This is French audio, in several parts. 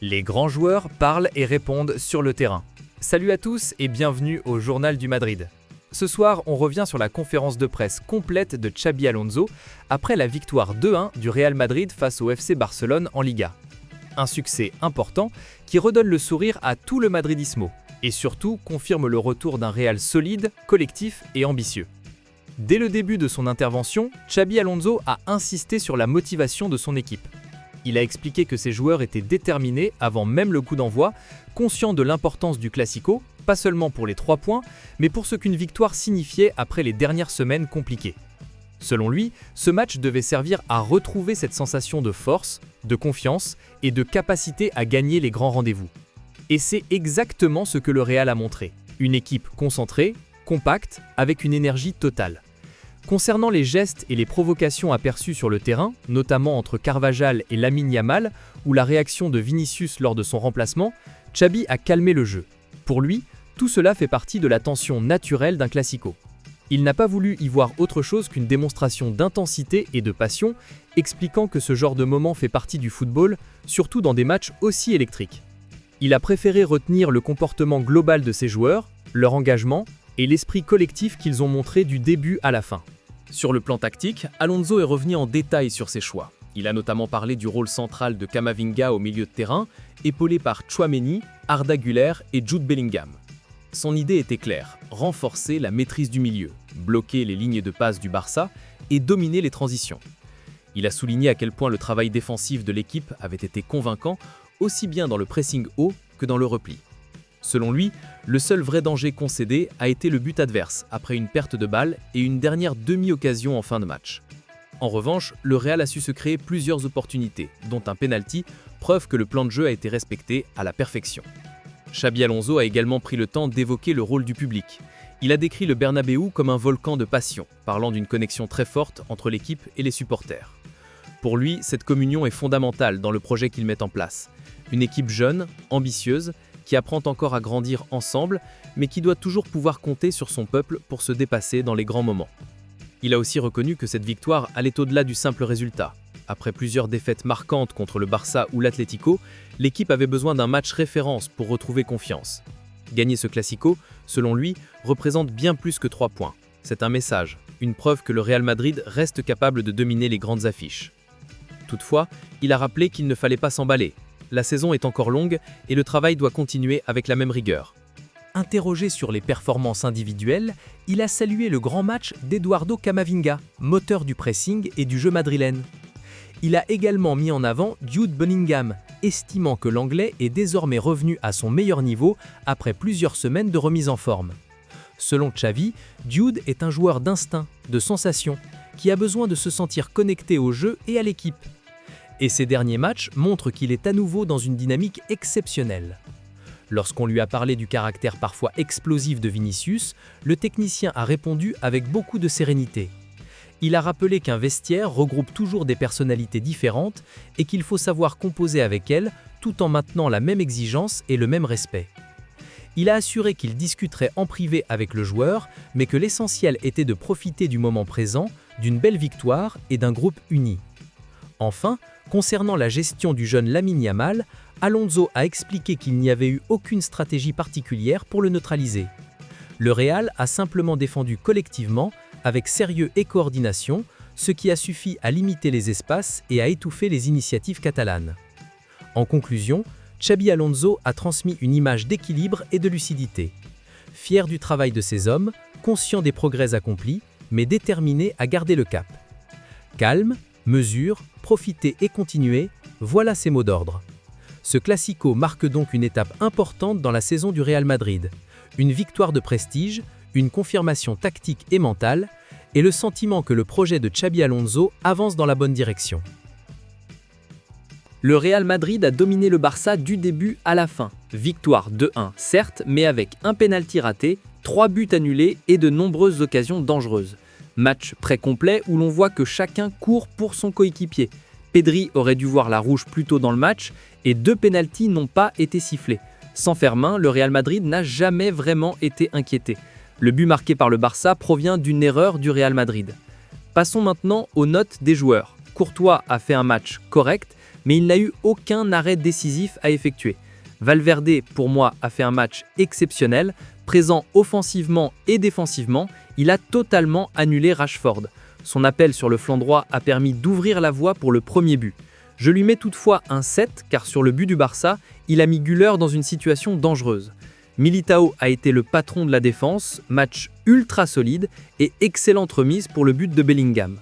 Les grands joueurs parlent et répondent sur le terrain. Salut à tous et bienvenue au Journal du Madrid. Ce soir, on revient sur la conférence de presse complète de Xabi Alonso après la victoire 2-1 du Real Madrid face au FC Barcelone en Liga. Un succès important qui redonne le sourire à tout le madridismo et surtout confirme le retour d'un Real solide, collectif et ambitieux. Dès le début de son intervention, Xabi Alonso a insisté sur la motivation de son équipe. Il a expliqué que ses joueurs étaient déterminés avant même le coup d'envoi, conscients de l'importance du Classico, pas seulement pour les 3 points, mais pour ce qu'une victoire signifiait après les dernières semaines compliquées. Selon lui, ce match devait servir à retrouver cette sensation de force, de confiance et de capacité à gagner les grands rendez-vous. Et c'est exactement ce que le Real a montré. Une équipe concentrée, compacte, avec une énergie totale. Concernant les gestes et les provocations aperçues sur le terrain, notamment entre Carvajal et Lamine Yamal, ou la réaction de Vinicius lors de son remplacement, Xabi a calmé le jeu. Pour lui, tout cela fait partie de la tension naturelle d'un Classico. Il n'a pas voulu y voir autre chose qu'une démonstration d'intensité et de passion, expliquant que ce genre de moment fait partie du football, surtout dans des matchs aussi électriques. Il a préféré retenir le comportement global de ses joueurs, leur engagement et l'esprit collectif qu'ils ont montré du début à la fin. Sur le plan tactique, Alonso est revenu en détail sur ses choix. Il a notamment parlé du rôle central de Camavinga au milieu de terrain, épaulé par Tchouaméni, Arda Güler et Jude Bellingham. Son idée était claire, renforcer la maîtrise du milieu, bloquer les lignes de passe du Barça et dominer les transitions. Il a souligné à quel point le travail défensif de l'équipe avait été convaincant, aussi bien dans le pressing haut que dans le repli. Selon lui, le seul vrai danger concédé a été le but adverse, après une perte de balle et une dernière demi-occasion en fin de match. En revanche, le Real a su se créer plusieurs opportunités, dont un penalty, preuve que le plan de jeu a été respecté à la perfection. Xabi Alonso a également pris le temps d'évoquer le rôle du public. Il a décrit le Bernabéu comme un volcan de passion, parlant d'une connexion très forte entre l'équipe et les supporters. Pour lui, cette communion est fondamentale dans le projet qu'il met en place. Une équipe jeune, ambitieuse, qui apprend encore à grandir ensemble, mais qui doit toujours pouvoir compter sur son peuple pour se dépasser dans les grands moments. Il a aussi reconnu que cette victoire allait au-delà du simple résultat. Après plusieurs défaites marquantes contre le Barça ou l'Atlético, l'équipe avait besoin d'un match référence pour retrouver confiance. Gagner ce Classico, selon lui, représente bien plus que 3 points. C'est un message, une preuve que le Real Madrid reste capable de dominer les grandes affiches. Toutefois, il a rappelé qu'il ne fallait pas s'emballer. La saison est encore longue et le travail doit continuer avec la même rigueur. Interrogé sur les performances individuelles, il a salué le grand match d'Eduardo Camavinga, moteur du pressing et du jeu madrilène. Il a également mis en avant Jude Bellingham, estimant que l'Anglais est désormais revenu à son meilleur niveau après plusieurs semaines de remise en forme. Selon Xavi, Jude est un joueur d'instinct, de sensation, qui a besoin de se sentir connecté au jeu et à l'équipe. Et ces derniers matchs montrent qu'il est à nouveau dans une dynamique exceptionnelle. Lorsqu'on lui a parlé du caractère parfois explosif de Vinicius, le technicien a répondu avec beaucoup de sérénité. Il a rappelé qu'un vestiaire regroupe toujours des personnalités différentes et qu'il faut savoir composer avec elles tout en maintenant la même exigence et le même respect. Il a assuré qu'il discuterait en privé avec le joueur, mais que l'essentiel était de profiter du moment présent, d'une belle victoire et d'un groupe uni. Enfin, concernant la gestion du jeune Lamine Yamal, Alonso a expliqué qu'il n'y avait eu aucune stratégie particulière pour le neutraliser. Le Real a simplement défendu collectivement, avec sérieux et coordination, ce qui a suffi à limiter les espaces et à étouffer les initiatives catalanes. En conclusion, Xabi Alonso a transmis une image d'équilibre et de lucidité. Fier du travail de ses hommes, conscient des progrès accomplis, mais déterminé à garder le cap. Calme, mesure, profiter et continuer, voilà ses mots d'ordre. Ce Classico marque donc une étape importante dans la saison du Real Madrid. Une victoire de prestige, une confirmation tactique et mentale, et le sentiment que le projet de Xabi Alonso avance dans la bonne direction. Le Real Madrid a dominé le Barça du début à la fin. Victoire 2-1, certes, mais avec un pénalty raté, 3 buts annulés et de nombreuses occasions dangereuses. Match très complet où l'on voit que chacun court pour son coéquipier. Pedri aurait dû voir la rouge plus tôt dans le match et 2 pénaltys n'ont pas été sifflés. Sans faire main, le Real Madrid n'a jamais vraiment été inquiété. Le but marqué par le Barça provient d'une erreur du Real Madrid. Passons maintenant aux notes des joueurs. Courtois a fait un match correct, mais il n'a eu aucun arrêt décisif à effectuer. Valverde, pour moi, a fait un match exceptionnel, présent offensivement et défensivement, il a totalement annulé Rashford. Son appel sur le flanc droit a permis d'ouvrir la voie pour le premier but. Je lui mets toutefois un 7 car sur le but du Barça, il a mis Güler dans une situation dangereuse. Militao a été le patron de la défense, match ultra solide et excellente remise pour le but de Bellingham.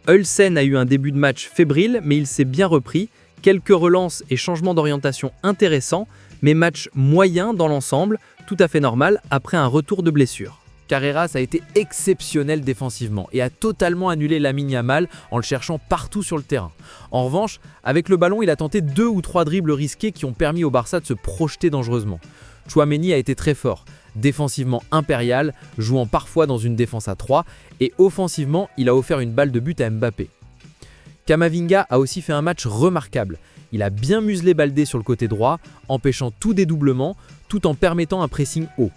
Olsen a eu un début de match fébrile mais il s'est bien repris, quelques relances et changements d'orientation intéressants, mais match moyen dans l'ensemble, tout à fait normal après un retour de blessure. Carreras a été exceptionnel défensivement et a totalement annulé Lamine Yamal en le cherchant partout sur le terrain. En revanche, avec le ballon, il a tenté 2 ou 3 dribbles risqués qui ont permis au Barça de se projeter dangereusement. Tchouaméni a été très fort, défensivement impérial, jouant parfois dans une défense à 3 et offensivement, il a offert une balle de but à Mbappé. Camavinga a aussi fait un match remarquable. Il a bien muselé Baldé sur le côté droit, empêchant tout dédoublement tout en permettant un pressing haut.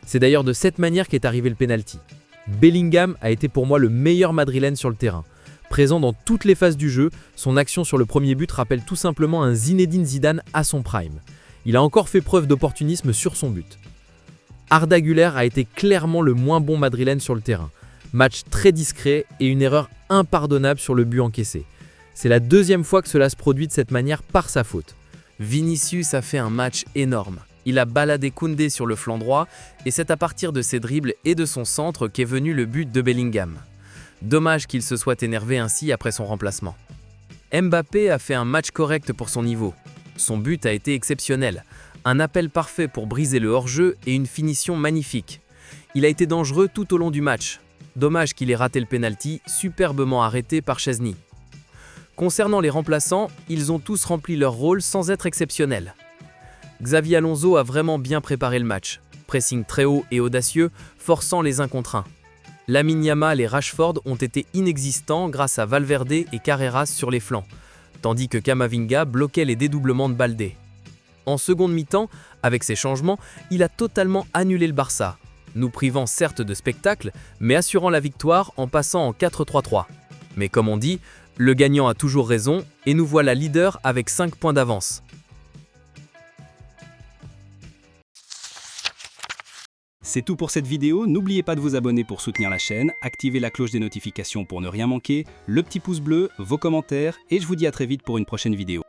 C'est d'ailleurs de cette manière qu'est arrivé le penalty. Bellingham a été pour moi le meilleur madrilène sur le terrain. Présent dans toutes les phases du jeu, son action sur le premier but rappelle tout simplement un Zinedine Zidane à son prime. Il a encore fait preuve d'opportunisme sur son but. Arda Güler a été clairement le moins bon madrilène sur le terrain. Match très discret et une erreur impardonnable sur le but encaissé. C'est la deuxième fois que cela se produit de cette manière par sa faute. Vinicius a fait un match énorme. Il a baladé Koundé sur le flanc droit et c'est à partir de ses dribbles et de son centre qu'est venu le but de Bellingham. Dommage qu'il se soit énervé ainsi après son remplacement. Mbappé a fait un match correct pour son niveau. Son but a été exceptionnel. Un appel parfait pour briser le hors-jeu et une finition magnifique. Il a été dangereux tout au long du match. Dommage qu'il ait raté le penalty, superbement arrêté par Chesney. Concernant les remplaçants, ils ont tous rempli leur rôle sans être exceptionnels. Xavi Alonso a vraiment bien préparé le match. Pressing très haut et audacieux, forçant les 1 contre 1. Lamine Yamal et Rashford ont été inexistants grâce à Valverde et Carreras sur les flancs, tandis que Camavinga bloquait les dédoublements de Baldé. En seconde mi-temps, avec ces changements, il a totalement annulé le Barça, nous privant certes de spectacle, mais assurant la victoire en passant en 4-3-3. Mais comme on dit, le gagnant a toujours raison et nous voilà leader avec 5 points d'avance. C'est tout pour cette vidéo, n'oubliez pas de vous abonner pour soutenir la chaîne, activer la cloche des notifications pour ne rien manquer, le petit pouce bleu, vos commentaires et je vous dis à très vite pour une prochaine vidéo.